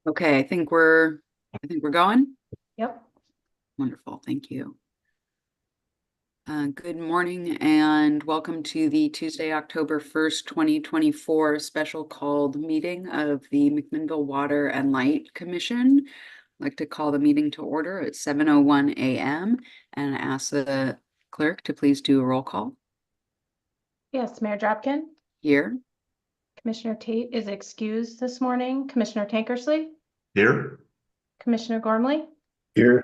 Okay, I think we're going. Yep. Wonderful, thank you. Good morning and welcome to the Tuesday, October 1st, 2024 special called meeting of the McMinnville Water and Light Commission. I'd like to call the meeting to order at 7:01 a.m. and ask the clerk to please do a roll call. Yes, Mayor Dropkin. Here. Commissioner Tate is excused this morning. Commissioner Tankersley. Here. Commissioner Gormley. Here.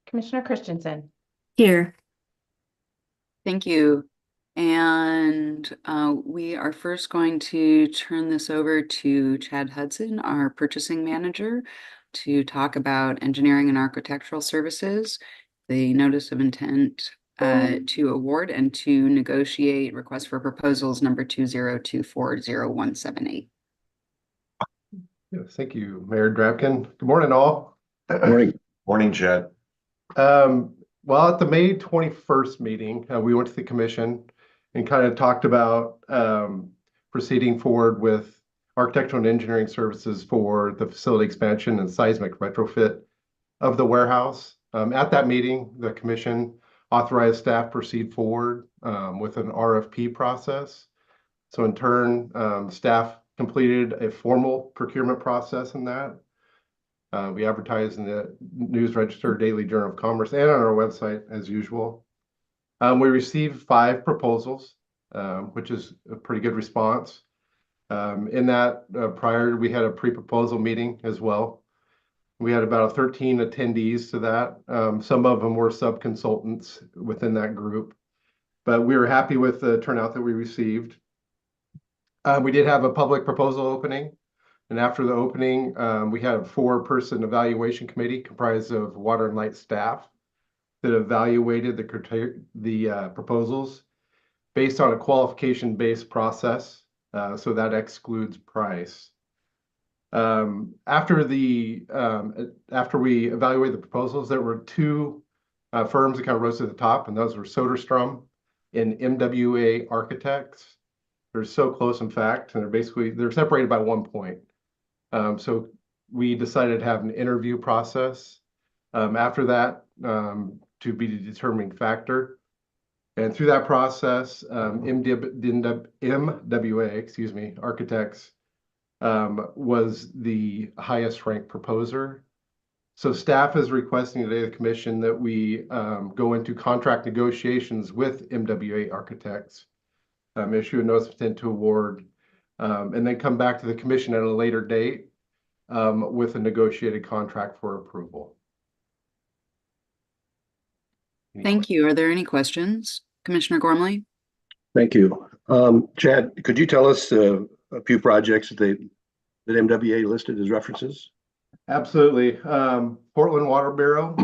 Commissioner Christensen. Here. Thank you. And we are first going to turn this over to Chad Hudson, our purchasing manager, to talk about engineering and architectural services, the notice of intent to award and to negotiate request for proposals number 20240178. Yeah, thank you, Mayor Drapkin. Good morning, all. Morning. Morning, Chad. Well, at the May 21st meeting, we went to the commission and kind of talked about proceeding forward with architectural and engineering services for the facility expansion and seismic retrofit of the warehouse. At that meeting, the commission authorized staff proceed forward with an RFP process. So in turn, staff completed a formal procurement process in that. We advertised in the News Register, Daily Journal of Commerce, and on our website as usual. We received 5 proposals, which is a pretty good response. In that prior, we had a pre-proposal meeting as well. We had about 13 attendees to that. Some of them were sub-consultants within that group, but we were happy with the turnout that we received. We did have a public proposal opening. And after the opening, we had a 4-person evaluation committee comprised of water and light staff that evaluated the proposals based on a qualification-based process. So that excludes price. After we evaluated the proposals, there were 2 firms that kind of rose to the top, and those were Soderstrom and MW&L Architects. They're so close, in fact, and they're separated by 1 point. So we decided to have an interview process after that to be the determining factor. And through that process, MW&L, Architects, was the highest ranked proposer. So staff is requesting today the commission that we go into contract negotiations with MW&L Architects, issue a notice of intent to award, and then come back to the commission at a later date with a negotiated contract for approval. Thank you. Are there any questions? Commissioner Gormley? Thank you. Chad, could you tell us a few projects that MW&L listed as references? Absolutely. Portland Water Bureau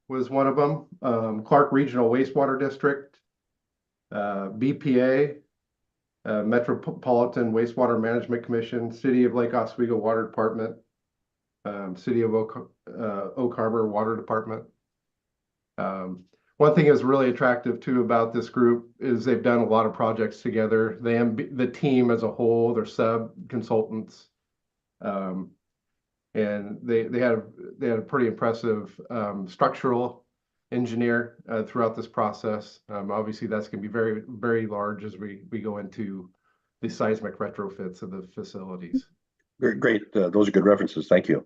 was one of them. Clark Regional Wastewater District, BPA, Metropolitan Wastewater Management Commission, City of Lake Oswego Water Department, City of Oak Harbor Water Department. One thing that's really attractive too about this group is they've done a lot of projects together. The team as a whole, they're sub-consultants, and they had a pretty impressive structural engineer throughout this process. Obviously, that's going to be very, very large as we go into the seismic retrofits of the facilities. Great. Those are good references. Thank you.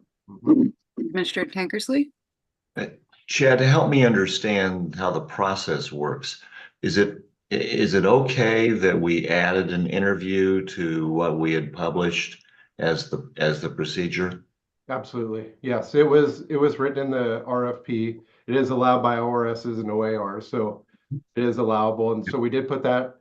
Commissioner Tankersley? Chad, to help me understand how the process works, is it okay that we added an interview to what we had published as the procedure? Absolutely. Yes, it was written in the RFP. It is allowed by ORSs and OARs, so it is allowable. And so we did put that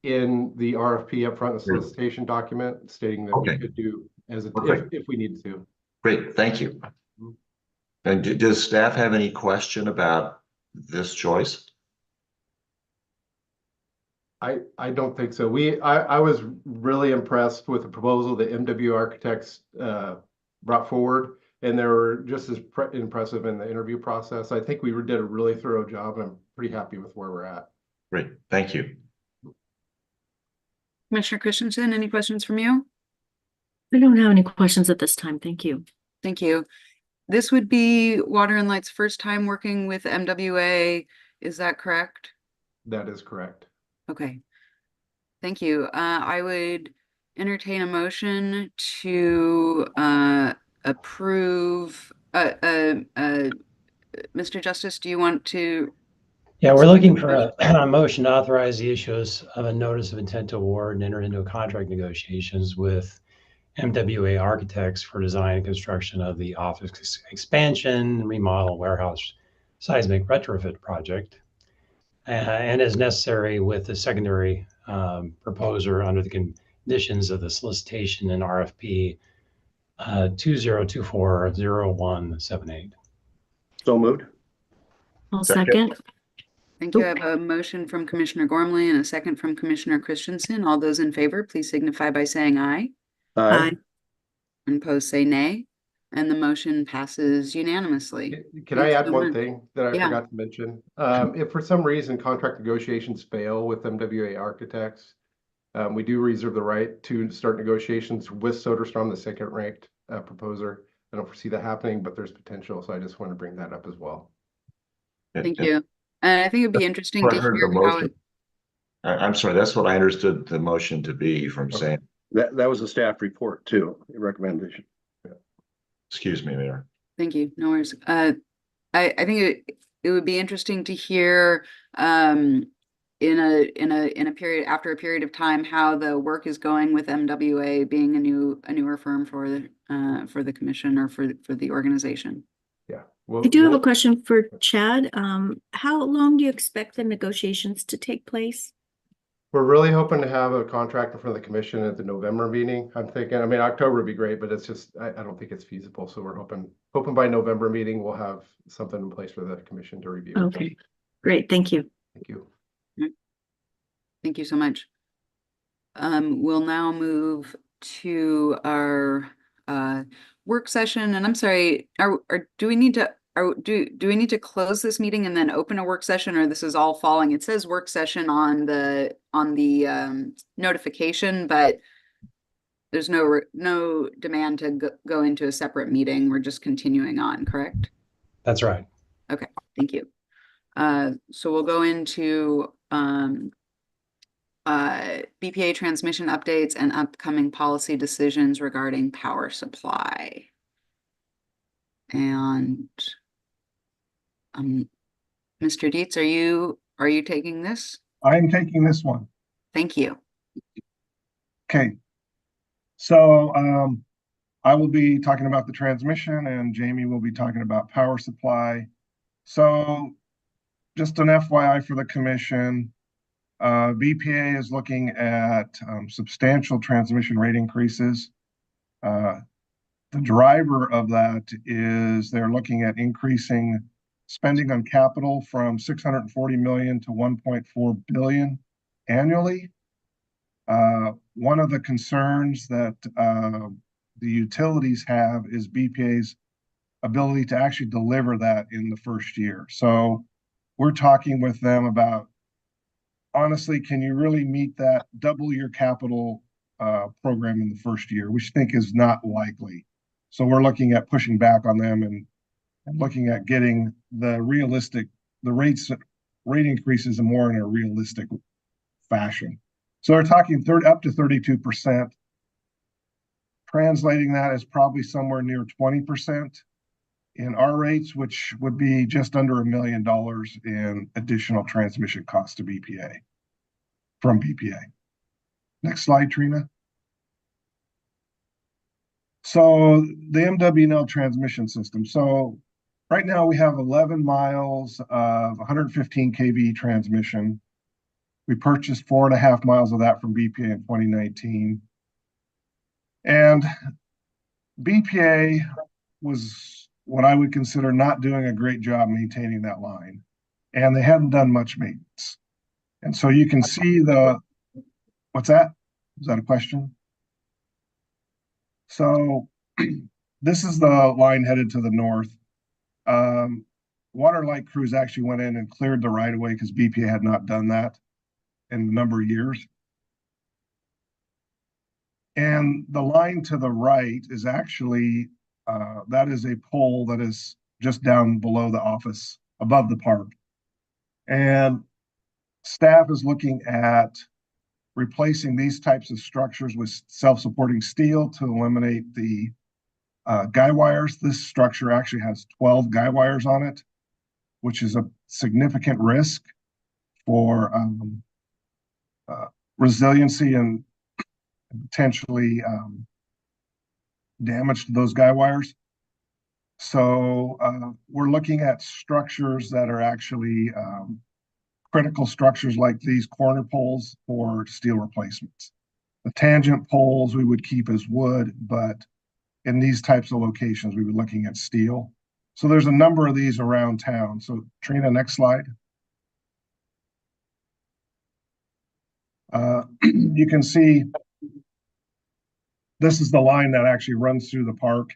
in the RFP up front, the solicitation document, stating that we could do if we needed to. Great, thank you. And does staff have any question about this choice? I don't think so. I was really impressed with the proposal that MW Architects brought forward, and they were just as impressive in the interview process. I think we did a really thorough job, and I'm pretty happy with where we're at. Great, thank you. Commissioner Christensen, any questions from you? I don't have any questions at this time. Thank you. Thank you. This would be Water and Light's first time working with MWA. Is that correct? That is correct. Okay. Thank you. I would entertain a motion to approve. Mr. Justice, do you want to? Yeah, we're looking for a motion to authorize the issuance of a notice of intent to award and enter into a contract negotiations with MWA Architects for design and construction of the office expansion, remodel, warehouse seismic retrofit project, and as necessary with the secondary proposer under the conditions of the solicitation and RFP 2024-0178. So moved. I'll second. Thank you. I have a motion from Commissioner Gormley and a second from Commissioner Christensen. All those in favor, please signify by saying aye. Aye. And opposed, say nay. And the motion passes unanimously. Can I Thanks add so one much. thing that I Yeah. forgot to mention? If for some reason contract negotiations fail with MWA Architects, we do reserve the right to start negotiations with Soderstrom, the second ranked proposer. I don't foresee that happening, but there's potential. So I just want to bring that up as well. Thank you. And I think it'd be interesting to I heard hear the how motion. I'm sorry, that's what I understood the motion to be from saying, That was a staff report too, a recommendation. excuse me, Mayor. Thank you. No worries. I think it would be interesting to hear in a period after a period of time how the work is going with MWA being a newer firm for the commission or for the organization. Yeah. I do have a question for Chad. How long do you expect the negotiations to take place? We're really hoping to have a contract in front of the commission at the November meeting. I'm thinking, I mean, October would be great, but it's just, I don't think it's feasible. So we're hoping by November meeting, we'll have something in place for the commission to review. Okay, great. Thank you. Thank you. Thank you so much. We'll now move to our work session. And I'm sorry, do we need to close this meeting and then open a work session, or this is all falling? It says work session on the notification, but there's no demand to go into a separate meeting. We're just continuing on, correct? That's right. Okay, thank you. So we'll go into BPA transmission updates and upcoming policy decisions regarding power supply. And Mr. Dietz, are you taking this? I am taking this one. Thank you. Okay. So I will be talking about the transmission and Jamie will be talking about power supply. So just an FYI for the commission, BPA is looking at substantial transmission rate increases. The driver of that is they're looking at increasing spending on capital from $640 million to $1.4 billion annually. One of the concerns that the utilities have is BPA's ability to actually deliver that in the first year. So we're talking with them about, honestly, can you really meet that double your capital program in the first year, which I think is not likely. So we're looking at pushing back on them and looking at getting the rate increases more in a realistic fashion. So they're talking up to 32%. Translating that is probably somewhere near 20% in our rates, which would be just under $1 million in additional transmission costs to BPA from BPA. Next slide, Trina. So the MW&L transmission system. So right now we have 11 miles of 115 kV transmission. We purchased 4.5 miles of that from BPA in 2019. And BPA was what I would consider not doing a great job maintaining that line. And they hadn't done much maintenance. And so you can see what's that? Is that a question? So this is the line headed to the north. Water Light crews actually went in and cleared the right of way because BPA had not done that in a number of years. And the line to the right is actually That is a pole that is just down below the office, above the park. And staff is looking at replacing these types of structures with self-supporting steel to eliminate the guy wires. This structure actually has 12 guy wires on it, which is a significant risk for resiliency and potentially damage to those guy wires. So we're looking at structures that are actually critical structures like these corner poles for steel replacements. The tangent poles we would keep as wood, but in these types of locations, we were looking at steel. So there's a number of these around town. So Trina, next slide. You can see this is the line that actually runs through the park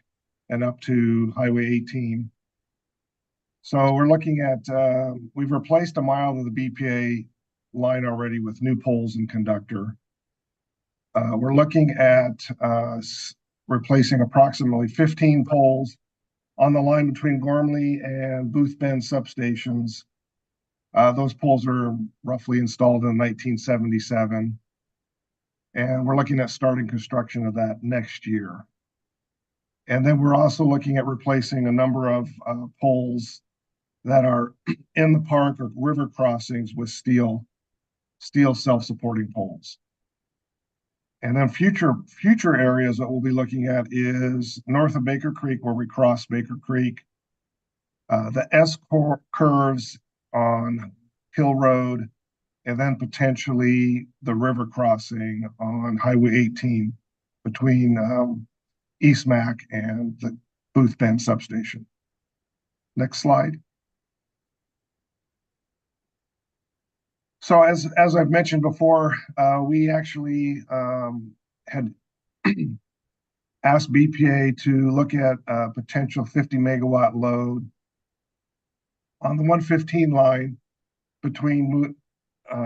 and up to Highway 18. So we're looking at, we've replaced a mile of the BPA line already with new poles and conductor. We're looking at replacing approximately 15 poles on the line between Gormley and Booth Bend substations. Those poles are roughly installed in 1977. And we're looking at starting construction of that next year. And then we're also looking at replacing a number of poles that are in the park or river crossings with steel self-supporting poles. And then future areas that we'll be looking at is north of Baker Creek, where we cross Baker Creek, the S curves on Hill Road, and then potentially the river crossing on Highway 18 between East Mac and the Booth Bend substation. Next slide. So as I've mentioned before, we actually had asked BPA to look at a potential 50 megawatt load on the 115 line between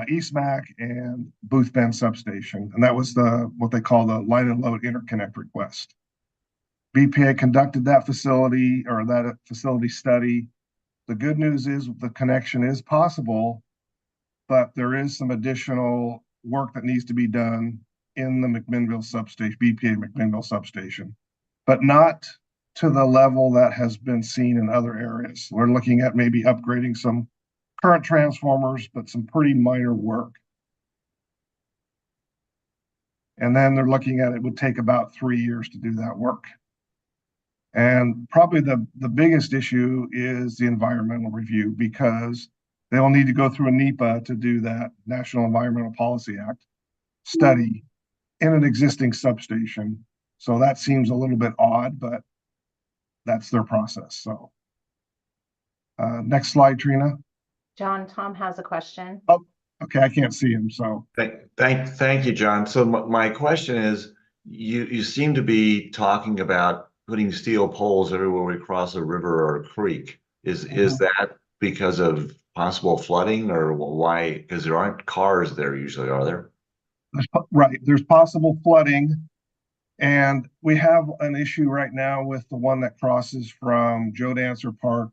East Mac and Booth Bend substation. And that was what they call the line and load interconnect request. BPA conducted that facility study. The good news is the connection is possible, but there is some additional work that needs to be done in the McMinnville substation, BPA McMinnville substation, but not to the level that has been seen in other areas. We're looking at maybe upgrading some current transformers, but some pretty minor work. And then they're looking at it would take about 3 years to do that work. And probably the biggest issue is the environmental review, because they will need to go through a NEPA to do that National Environmental Policy Act study in an existing substation. So that seems a little bit odd, but that's their process. So next slide, Trina. John, Tom has a question. Oh, okay, I can't see him, so. Thank you, John. So my question is, you seem to be talking about putting steel poles everywhere we cross a river or a creek. Is that because of possible flooding, or why? Because there aren't cars there usually, are there? Right, there's possible flooding. And we have an issue right now with the one that crosses from Joe Dancer Park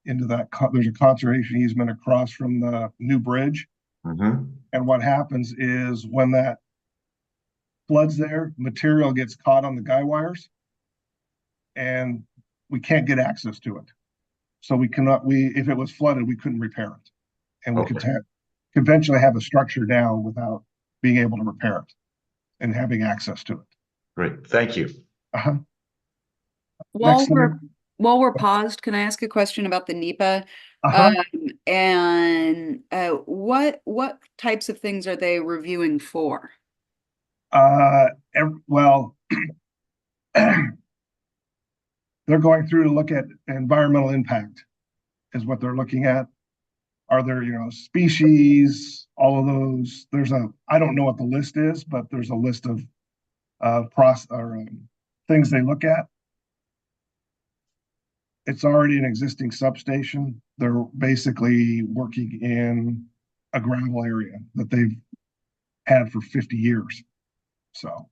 into that. There's a conservation easement across from the new bridge. Mm-hmm. And what happens is when that floods there, material gets caught on the guy wires and we can't get access to it. So if it was flooded, we couldn't repair it. And we could eventually have a structure down without being able to repair it and having access to it. Great, thank you. Uh-huh. While we're paused, can I ask a question about the NEPA? Uh-huh. And what types of things are they reviewing for? Well, they're going through to look at environmental impact is what they're looking at. Are there, species, all of those? I don't know what the list is, but there's a list of things they look at. It's already an existing substation. They're basically working in a gravel area that they've had for 50 years. So.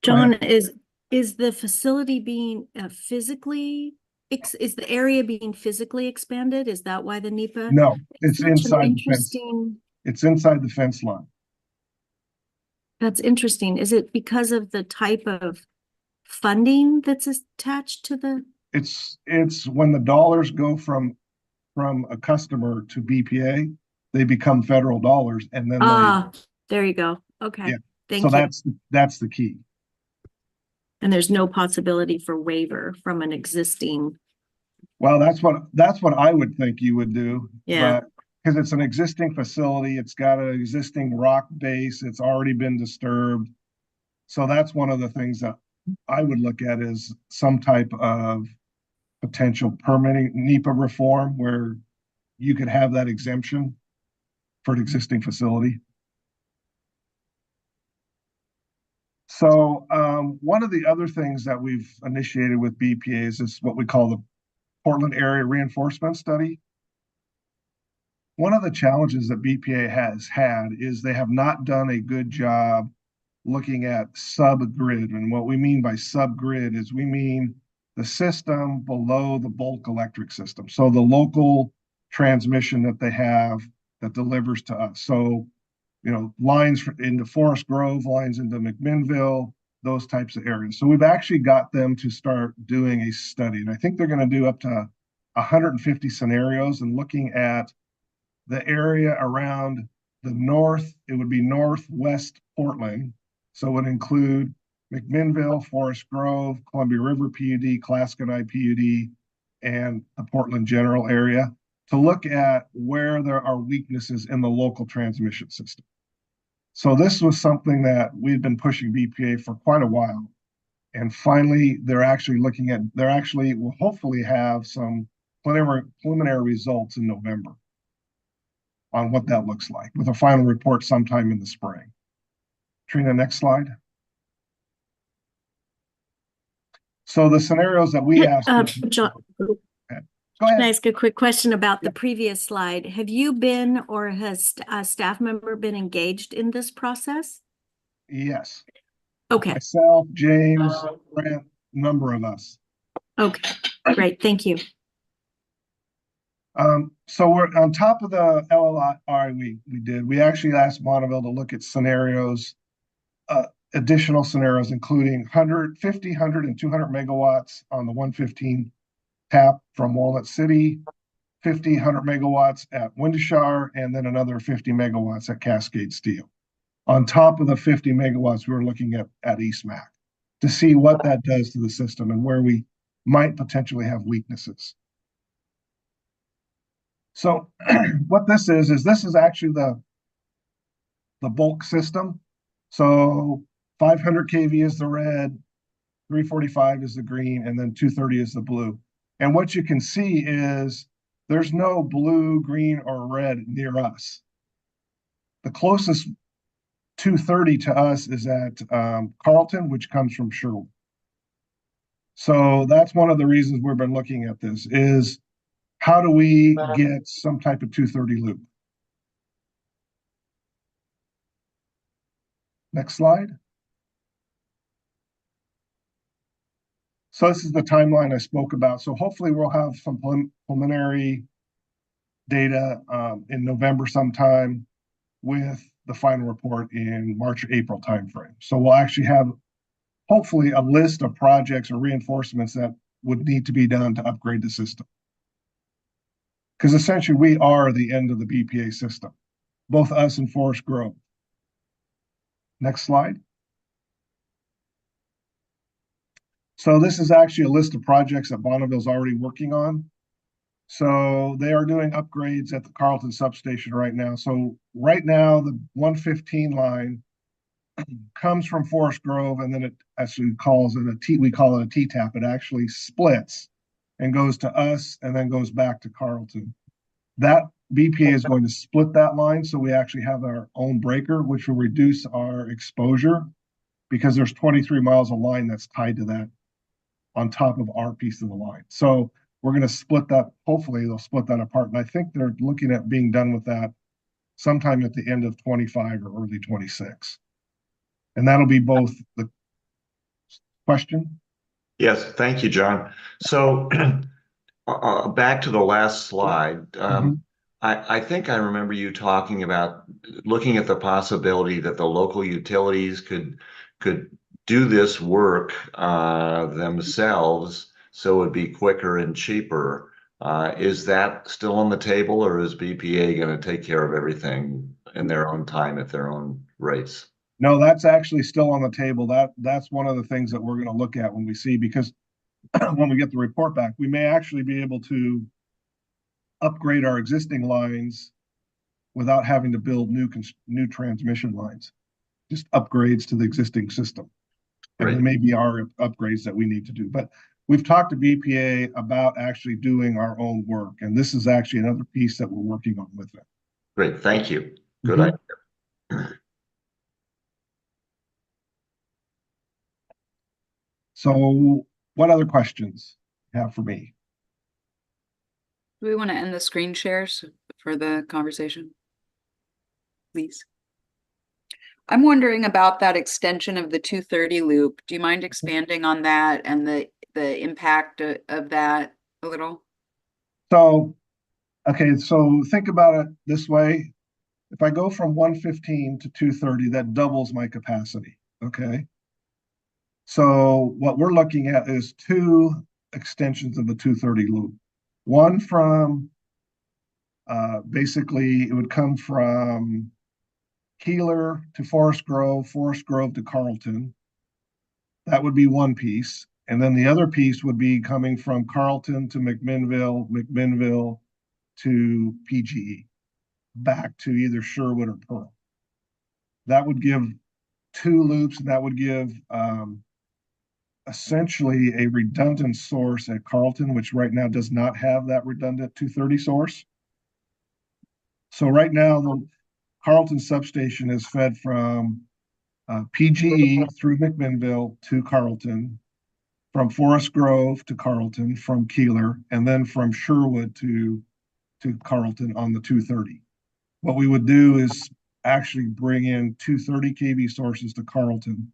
John, is Is the facility being physically, is the area being physically expanded? Is that why the NEPA? No, It's it's such an inside the fence. interesting, It's inside the fence line. that's interesting. Is it because of the type of funding that's attached to the? It's when the dollars go from a customer to BPA, they become federal dollars, and then Ah, there you go. Okay, yeah. So thank you. that's the key. And there's no possibility for waiver from an existing, Well, that's what I would think you would do, yeah. but because it's an existing facility, it's got an existing rock base, it's already been disturbed. So that's one of the things that I would look at is some type of potential permitting NEPA reform where you could have that exemption for an existing facility. So one of the other things that we've initiated with BPAs is what we call the Portland Area Reinforcement Study. One of the challenges that BPA has had is they have not done a good job looking at subgrid. And what we mean by subgrid is we mean the system below the bulk electric system. So the local transmission that they have that delivers to us. So, lines into Forest Grove, lines into McMinnville, those types of areas. So we've actually got them to start doing a study. And I think they're going to do up to 150 scenarios and looking at the area around the north, it would be northwest Portland. So it would include McMinnville, Forest Grove, Columbia River PUD, Clascadie PUD, and the Portland general area to look at where there are weaknesses in the local transmission system. So this was something that we've been pushing BPA for quite a while. And finally, they're actually will hopefully have some preliminary results in November on what that looks like with a final report sometime in the spring. Trina, next slide. So the scenarios that we asked. John, Go can I ahead. ask a quick question about the previous slide? Have you been or has a staff member been engaged in this process? Yes. Okay. Myself, James, Brent, number of us. Okay, great. Thank you. So we're on top of the LLI we did. We actually asked Bonneville to look at scenarios, additional scenarios, including 100, 50, 100, and 200 megawatts on the 115 tap from Walnut City, 50, 100 megawatts at Windashar, and then another 50 megawatts at Cascade Steel. On top of the 50 megawatts, we were looking at EastMac to see what that does to the system and where we might potentially have weaknesses. So what this is actually the bulk system. So 500 kV is the red, 345 is the green, and then 230 is the blue. And what you can see is there's no blue, green, or red near us. The closest 230 to us is at Carlton, which comes from Sherwood. So that's one of the reasons we've been looking at this is how do we get some type of 230 loop? Next slide. So this is the timeline I spoke about. So hopefully we'll have some preliminary data in November sometime with the final report in March or April timeframe. So we'll actually have hopefully a list of projects or reinforcements that would need to be done to upgrade the system. Because essentially we are the end of the BPA system, both us and Forest Grove. Next slide. So this is actually a list of projects that Bonneville's already working on. So they are doing upgrades at the Carlton substation right now. So right now, the 115 line comes from Forest Grove, and then it actually we call it a T-tap. It actually splits and goes to us and then goes back to Carlton. That BPA is going to split that line. So we actually have our own breaker, which will reduce our exposure because there's 23 miles of line that's tied to that on top of our piece of the line. So we're going to split that. Hopefully they'll split that apart. And I think they're looking at being done with that sometime at the end of 25 or early 26. And that'll be both the question? Yes, thank you, John. So back to the last slide. Mhm. I think I remember you talking about looking at the possibility that the local utilities could do this work themselves, so it'd be quicker and cheaper. Is that still on the table, or is BPA going to take care of everything in their own time at their own rates? No, that's actually still on the table. That's one of the things that we're going to look at when we see, because when we get the report back, we may actually be able to upgrade our existing lines without having to build new transmission lines, just upgrades to the existing system. And Great. there may be our upgrades that we need to do. But we've talked to BPA about actually doing our own work. And this is actually another piece that we're working on with them. Great, thank you. Good Mhm. idea. So what other questions you have for me? Do we want to end the screen shares for the conversation? Please. I'm wondering about that extension of the 230 loop. Do you mind expanding on that and the impact of that a little? So, okay, so think about it this way. If I go from 115 to 230, that doubles my capacity, okay? So what we're looking at is two extensions of the 230 loop. One from, basically, it would come from Keeler to Forest Grove to Carlton. That would be one piece. And then the other piece would be coming from Carlton to McMinnville to PGE, back to either Sherwood or Pearl. That would give two loops, and that would give essentially a redundant source at Carlton, which right now does not have that redundant 230 source. So right now, the Carlton substation is fed from PGE through McMinnville to Carlton, from Forest Grove to Carlton, from Keeler, and then from Sherwood to Carlton on the 230. What we would do is actually bring in 230 kV sources to Carlton,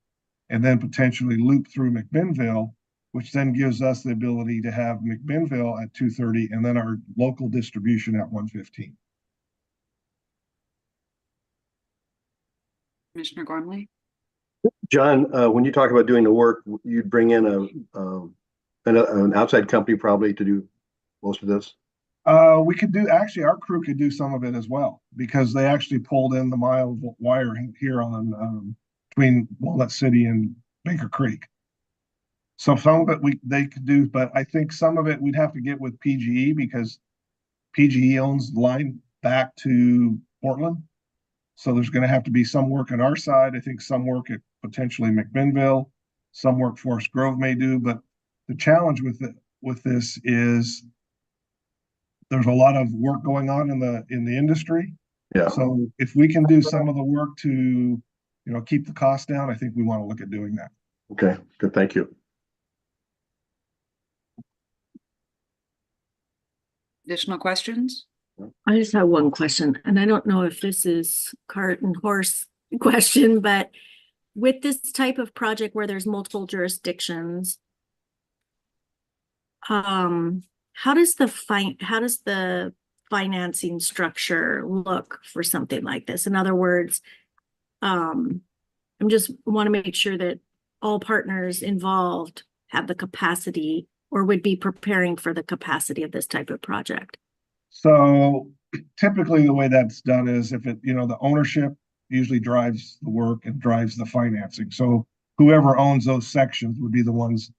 and then potentially loop through McMinnville, which then gives us the ability to have McMinnville at 230 and then our local distribution at 115. Commissioner Gormley? John, when you talk about doing the work, you'd bring in an outside company probably to do most of this? We could do, actually, our crew could do some of it as well, because they actually pulled in the mile of wire here on between Walnut City and Baker Creek. So some of it they could do, but I think some of it we'd have to get with PGE, because PGE owns the line back to Portland. So there's going to have to be some work on our side. I think some work at potentially McMinnville, some work Forest Grove may do. But the challenge with this is there's a lot of work going on in the industry. Yeah. So if we can do some of the work to, keep the cost down, I think we want to look at doing that. Okay, good, thank you. Additional questions? I just have one question, and I don't know if this is cart and horse question, but with this type of project where there's multiple jurisdictions, how does the financing structure look for something like this? In other words, I'm just want to make sure that all partners involved have the capacity or would be preparing for the capacity of this type of project. So typically the way that's done is if the ownership usually drives the work and drives the financing. So whoever owns those sections would be the ones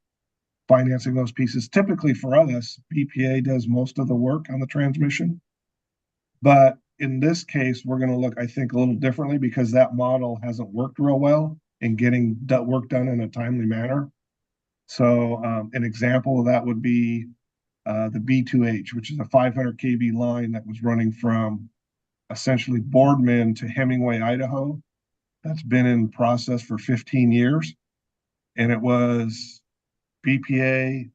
financing those pieces. Typically for us, BPA does most of the work on the transmission. But in this case, we're going to look, I think, a little differently, because that model hasn't worked real well in getting that work done in a timely manner. So an example of that would be the B2H, which is a 500 kV line that was running from essentially Boardman to Hemingway, Idaho. That's been in process for 15 years. And it was BPA,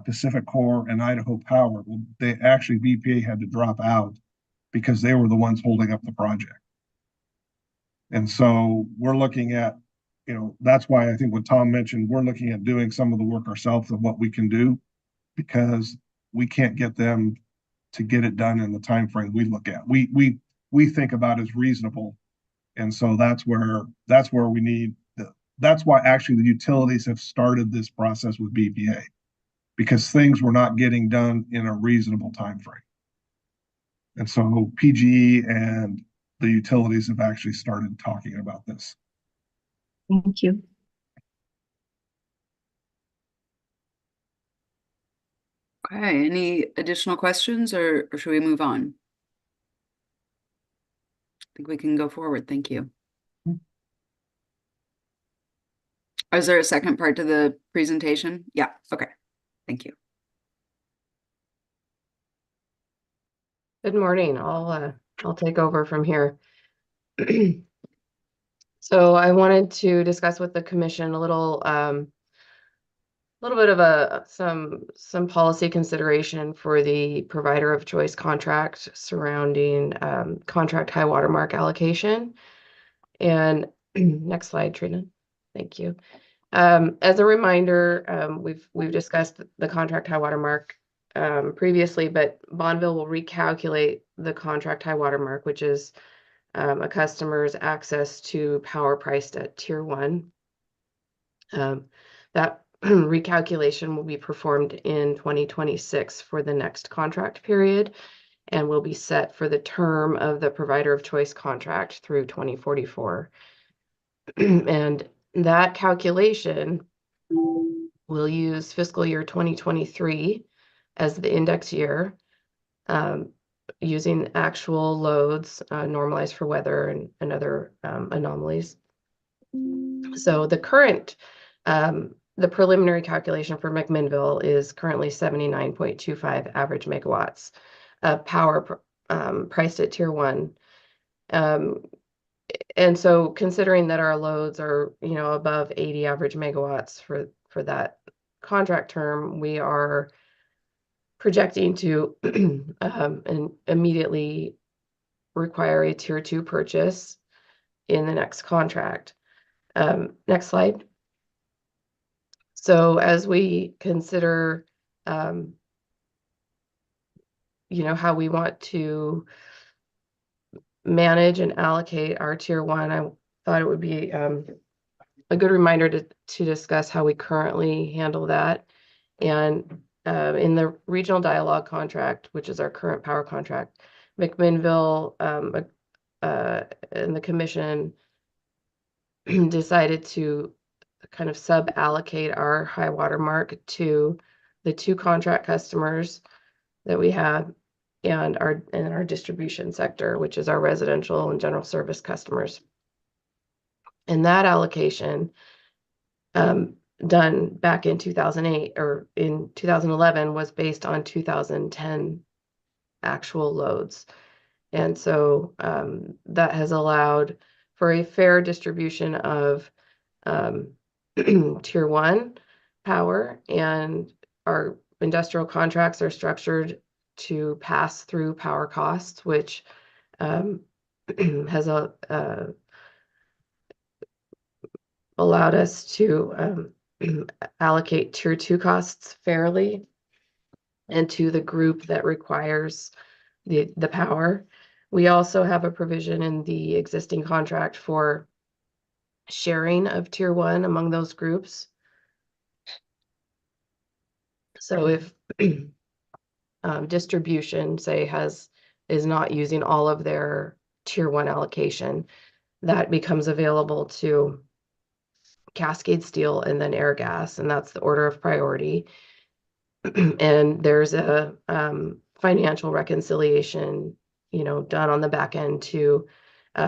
Pacific Core, and Idaho Power. Well, BPA had to drop out because they were the ones holding up the project. And so we're looking at that's why I think what Tom mentioned, we're looking at doing some of the work ourselves of what we can do because we can't get them to get it done in the time frame we look at. We think about as reasonable, and so that's where we need that's why actually the utilities have started this process with BPA because things were not getting done in a reasonable time frame. And so PGE and the utilities have actually started talking about this. Thank you. Okay, any additional questions or should we move on? I think we can go forward. Thank you. Is there a second part to the presentation? Yeah, okay. Thank you. Good morning. I'll take over from here. So I wanted to discuss with the commission a little bit of some policy consideration for the provider of choice contract surrounding contract high watermark allocation. And next slide, Trina. Thank you. As a reminder, we've discussed the contract high watermark previously, but Bonneville will recalculate the contract high watermark, which is a customer's access to power priced at tier 1. That recalculation will be performed in 2026 for the next contract period and will be set for the term of the provider of choice contract through 2044. And that calculation will use fiscal year 2023 as the index year, using actual loads normalized for weather and other anomalies. So the current, the preliminary calculation for McMinnville is currently 79.25 average megawatts of power priced at tier 1. And so considering that our loads are, above 80 average megawatts for that contract term, we are projecting to and immediately require a tier 2 purchase in the next contract. Next slide. So as we consider, how we want to manage and allocate our tier 1, I thought it would be a good reminder to discuss how we currently handle that. And in the regional dialogue contract, which is our current power contract, McMinnville and the commission decided to kind of sub-allocate our high water mark to the 2 contract customers that we have and our distribution sector, which is our residential and general service customers. And that allocation done back in 2008 or in 2011 was based on 2010 actual loads. And so that has allowed for a fair distribution of tier 1 power, and our industrial contracts are structured to pass through power costs, which has allowed us to allocate tier 2 costs fairly and to the group that requires the power. We also have a provision in the existing contract for sharing of tier 1 among those groups. So if distribution, say, is not using all of their tier 1 allocation, that becomes available to Cascade Steel and then Airgas, and that's the order of priority. And there's a financial reconciliation, done on the back end to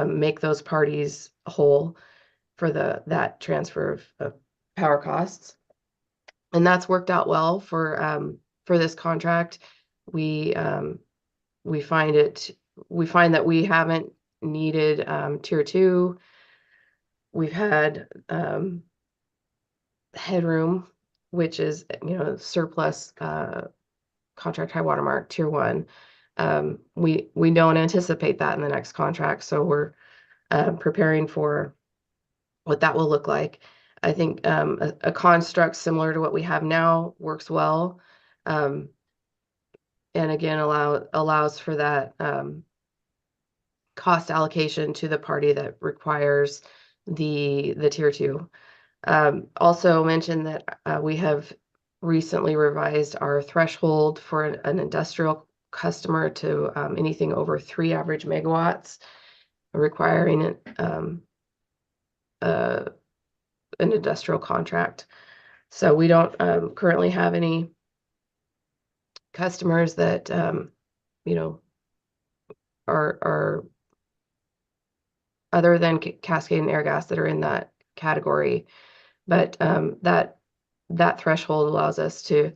make those parties whole for that transfer of power costs. And that's worked out well for this contract. We find that we haven't needed tier 2. We've had headroom, which is surplus contract high watermark tier 1. We don't anticipate that in the next contract, so we're preparing for what that will look like. I think a construct similar to what we have now works well. And again, allows for that cost allocation to the party that requires the tier 2. Also mentioned that we have recently revised our threshold for an industrial customer to anything over 3 average megawatts, requiring an industrial contract. So we don't currently have any customers that you know are other than Cascade and Airgas that are in that category, but that threshold allows us to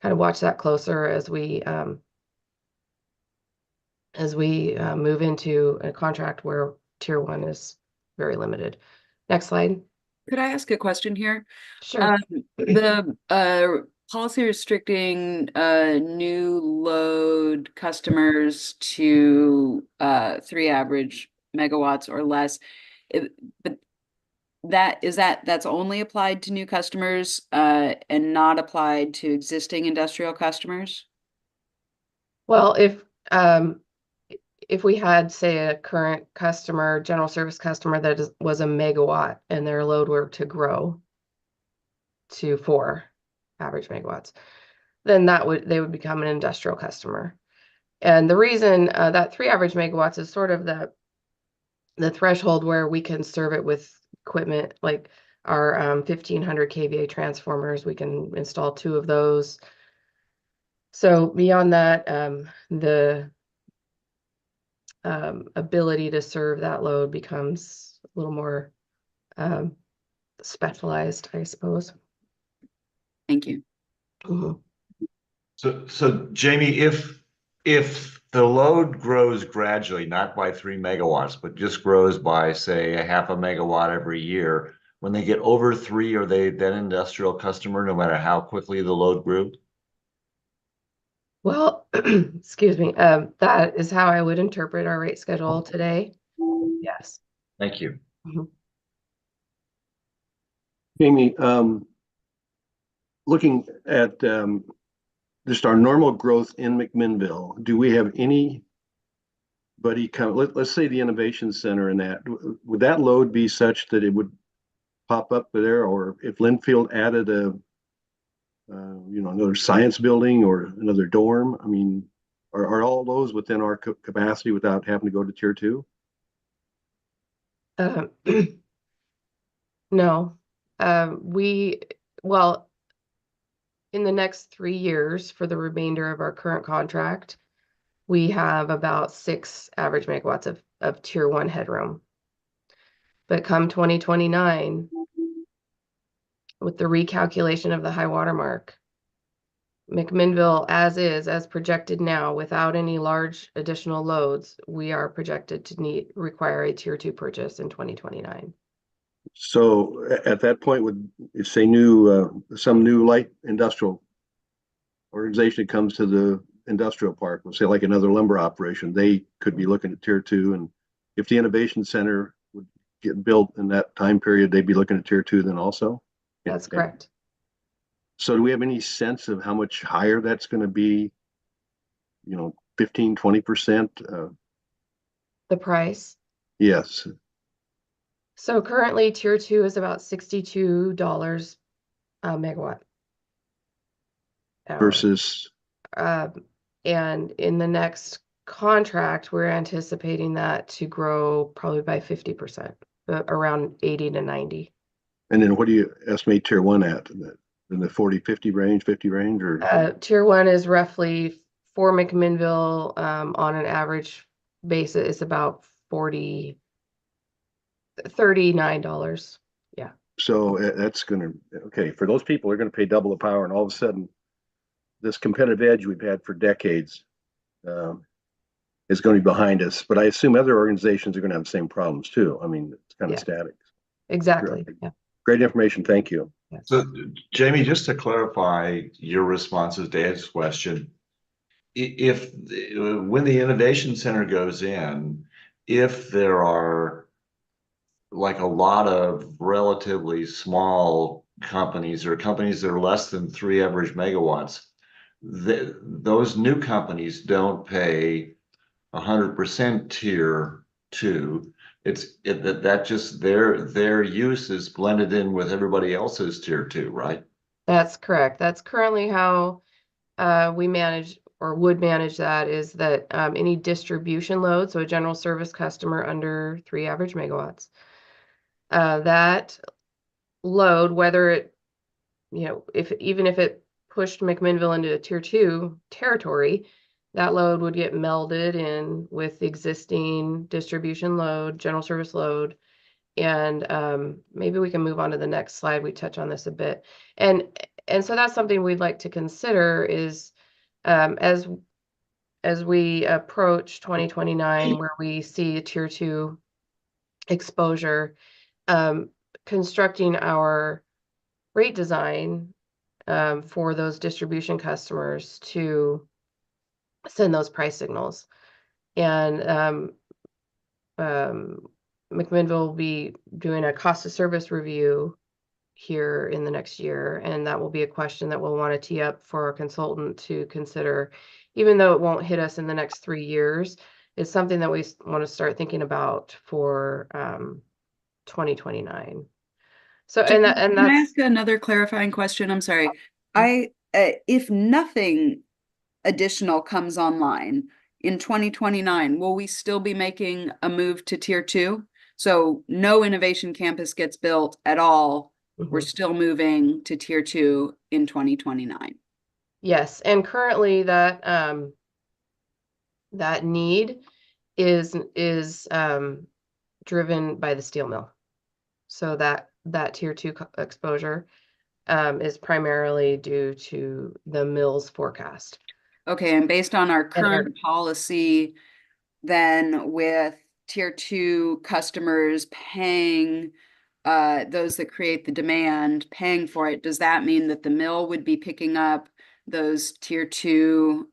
kind of watch that closer as we move into a contract where tier 1 is very limited. Next slide. Could I ask a question here? Sure. The policy restricting new load customers to 3 average megawatts or less, but that's only applied to new customers and not applied to existing industrial customers? Well, if we had, say, a current customer, general service customer that was a megawatt and their load were to grow to 4 average megawatts, then they would become an industrial customer. And the reason that 3 average megawatts is sort of the threshold where we can serve it with equipment like our 1500 kVA transformers. We can install 2 of those. So beyond that, the ability to serve that load becomes a little more specialized, I suppose. Thank you. Mhm. So Jamie, if the load grows gradually, not by 3 megawatts, but just grows by, say, a half a megawatt every year, when they get over 3, are they then industrial customer no matter how quickly the load grew? Well, excuse me, that is how I would interpret our rate schedule today. Yes. Thank you. Mhm. Jamie, looking at just our normal growth in McMinnville, do we have anybody come, let's say the Innovation Center and that, would that load be such that it would pop up there? Or if Linfield added another science building or another dorm, I mean, are all those within our capacity without having to go to tier 2? No, well, in the next 3 years for the remainder of our current contract, we have about 6 average megawatts of tier 1 headroom. But come 2029, with the recalculation of the high water mark, McMinnville as projected now, without any large additional loads, we are projected to require a tier 2 purchase in 2029. So at that point, would if say some new light industrial organization comes to the industrial park, let's say like another lumber operation, they could be looking at tier 2. And if the Innovation Center would get built in that time period, they'd be looking at tier 2 then also? That's correct. So do we have any sense of how much higher that's going to be? 15, 20%? The price. Yes. So currently tier 2 is about $62 a megawatt hour. Versus? And in the next contract, we're anticipating that to grow probably by 50%, around 80 to 90. And then what do you estimate tier 1 at? In the 40, 50 range, 50 range? Or tier 1 is roughly for McMinnville on an average basis, it's about $39. Yeah. So that's okay, for those people, they're going to pay double the power, and all of a sudden, this competitive edge we've had for decades is going to be behind us. But I assume other organizations are going to have the same problems too. I mean, it's kind of static. Exactly. Yeah. Great information. Thank you. Yeah. So Jamie, just to clarify your responses to Ed's question, when the Innovation Center goes in, if there are like a lot of relatively small companies or companies that are less than 3 average megawatts, those new companies don't pay 100% tier two. That just their use is blended in with everybody else's tier two, right? That's correct. That's currently how we manage or would manage that, is that any distribution load, so a general service customer under 3 average megawatts, that load, whether it, even if it pushed McMinnville into a tier 2 territory, that load would get melded in with the existing distribution load, general service load. And maybe we can move on to the next slide. We touch on this a bit. And so that's something we'd like to consider is as we approach 2029, where we see a tier 2 exposure, constructing our rate design for those distribution customers to send those price signals. And McMinnville will be doing a cost of service review here in the next year, and that will be a question that we'll want to tee up for our consultant to consider. Even though it won't hit us in the next 3 years, it's something that we want to start thinking about for 2029. So, and Can I that's ask another clarifying question? I'm sorry. If nothing additional comes online in 2029, will we still be making a move to tier 2? So no innovation campus gets built at all. We're still moving to tier 2 in 2029. Yes, and currently that that need is driven by the steel mill. So that tier 2 exposure is primarily due to the mill's forecast. Okay, and based on our current policy, then with tier 2 customers paying those that create the demand, paying for it, does that mean that the mill would be picking up those tier 2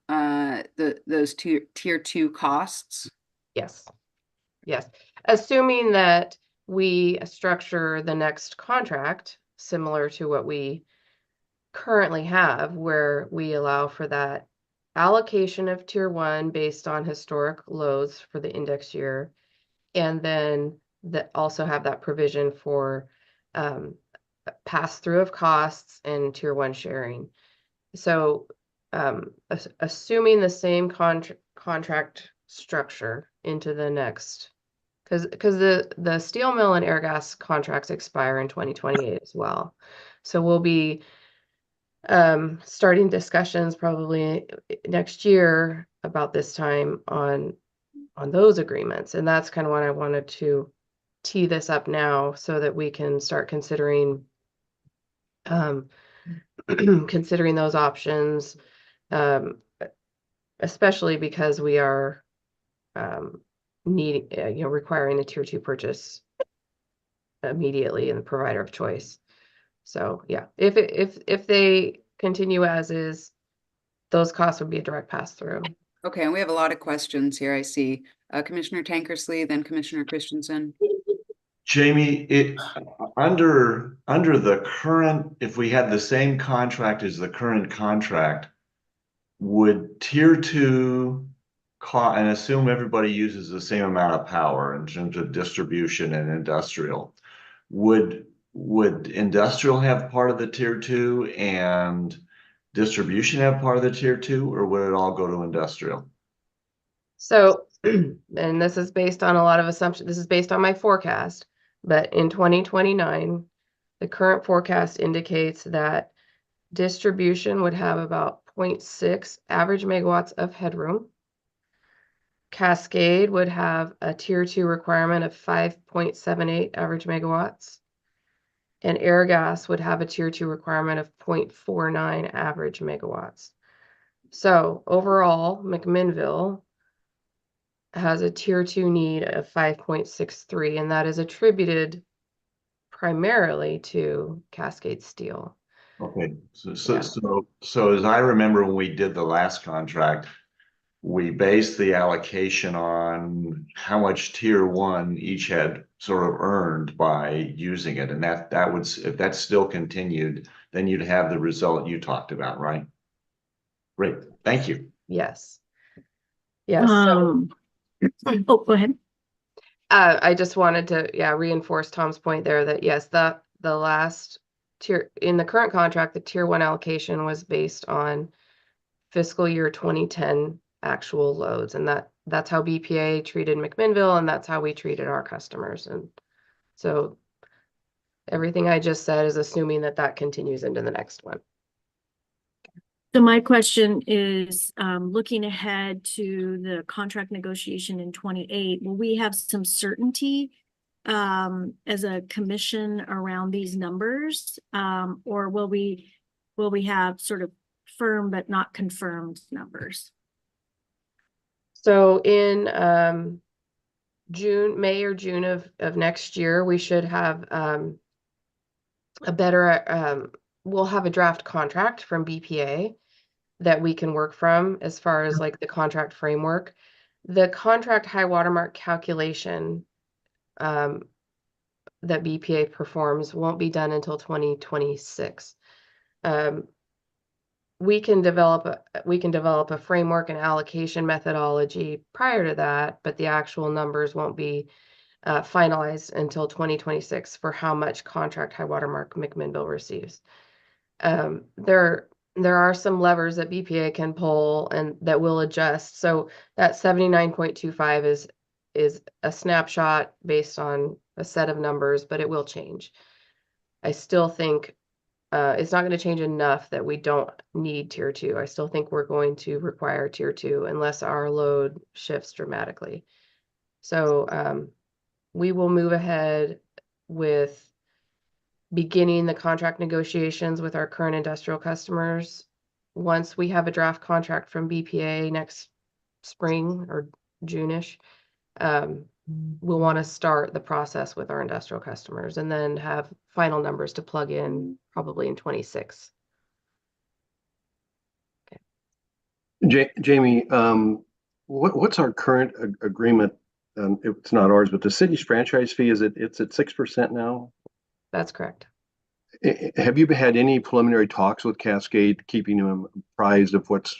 tier 2 costs? Yes. Yes. Assuming that we structure the next contract similar to what we currently have, where we allow for that allocation of tier 1 based on historic loads for the index year, and then that also have that provision for pass through of costs and tier 1 sharing. So assuming the same contract structure into the next, because the steel mill and Airgas contracts expire in 2028 as well. So we'll be starting discussions probably next year about this time on those agreements. And that's kind of what I wanted to tee this up now, so that we can start considering considering those options, especially because we are requiring a tier 2 purchase immediately in the provider of choice. So yeah, if they continue as is, those costs would be a direct pass through. Okay, and we have a lot of questions here, I see. Commissioner Tankersley, then Commissioner Christensen. Jamie, under the current, if we had the same contract as the current contract, would tier 2 and assume everybody uses the same amount of power in terms of distribution and industrial, would industrial have part of the tier 2 and distribution have part of the tier 2, or would it all go to industrial? So, and this is based on a lot of assumptions. This is based on my forecast, but in 2029, the current forecast indicates that distribution would have about 0.6 average megawatts of headroom. Cascade would have a tier 2 requirement of 5.78 average megawatts. And Airgas would have a tier 2 requirement of 0.49 average megawatts. So overall, McMinnville has a tier 2 need of 5.63, and that is attributed primarily to Cascade Steel. Okay, so as I remember when we did the last contract, we based the allocation on how much tier one each had sort of earned by using it. And that would, if that still continued, then you'd have the result you talked about, right? Great, thank you. Yes. Yes. So, Oh, go ahead. I just wanted to, reinforce Tom's point there that yes, the last tier in the current contract, the tier one allocation was based on fiscal year 2010 actual loads, and that's how BPA treated McMinnville, and that's how we treated our customers. And so everything I just said is assuming that that continues into the next one. So my question is, looking ahead to the contract negotiation in 28, will we have some certainty as a commission around these numbers? Or will we have sort of firm but not confirmed numbers? So in May or June of next year, we should have a better we'll have a draft contract from BPA that we can work from as far as like the contract framework. The contract high watermark calculation that BPA performs won't be done until 2026. We can develop a framework and allocation methodology prior to that, but the actual numbers won't be finalized until 2026 for how much contract high watermark McMinnville receives. There are some levers that BPA can pull and that will adjust. So that 79.25 is a snapshot based on a set of numbers, but it will change. I still think it's not going to change enough that we don't need tier two. I still think we're going to require tier two unless our load shifts dramatically. So we will move ahead with beginning the contract negotiations with our current industrial customers. Once we have a draft contract from BPA next spring or June-ish, we'll want to start the process with our industrial customers and then have final numbers to plug in probably in 26. Jamie, what's our current agreement? It's not ours, but the city's franchise fee, it's at 6% now? That's correct. Have you had any preliminary talks with Cascade, keeping them apprised of what's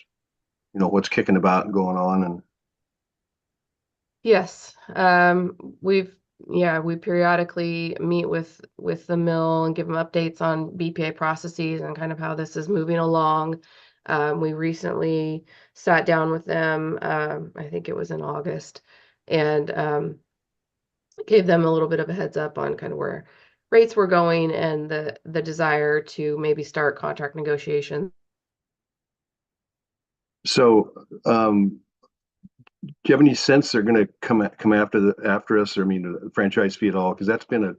kicking about and going on? And yes, we periodically meet with the mill and give them updates on BPA processes and kind of how this is moving along. We recently sat down with them, I think it was in August, and gave them a little bit of a heads up on kind of where rates were going and the desire to maybe start contract negotiations. so, do you have any sense they're going to come after us? Or I mean, the franchise fee at all? Because that's been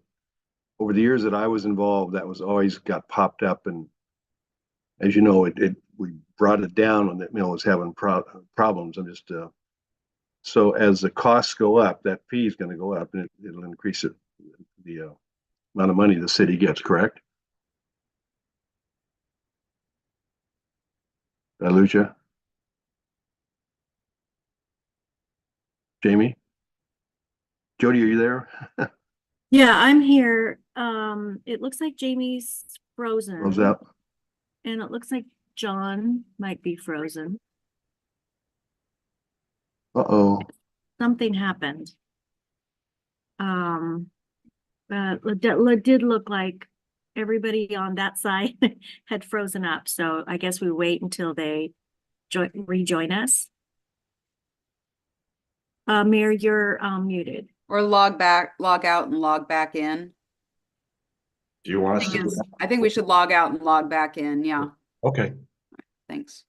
over the years that I was involved, that was always got popped up, and as you know, we brought it down when that mill was having problems. I'm just so as the costs go up, that fee is going to go up, and it'll increase the amount of money the city gets. Correct? Did I lose you? Jamie? Jody, are you there? Yeah, I'm here. It looks like Jamie's frozen. Rose out. And it looks like John might be frozen. Uh-oh. Something happened. It did look like everybody on that side had frozen up. So I guess we wait until they rejoin us. Mayor, you're muted. Or log out and log back in. Do you want us to? I think we should log out and log back in. Yeah, Okay. thanks.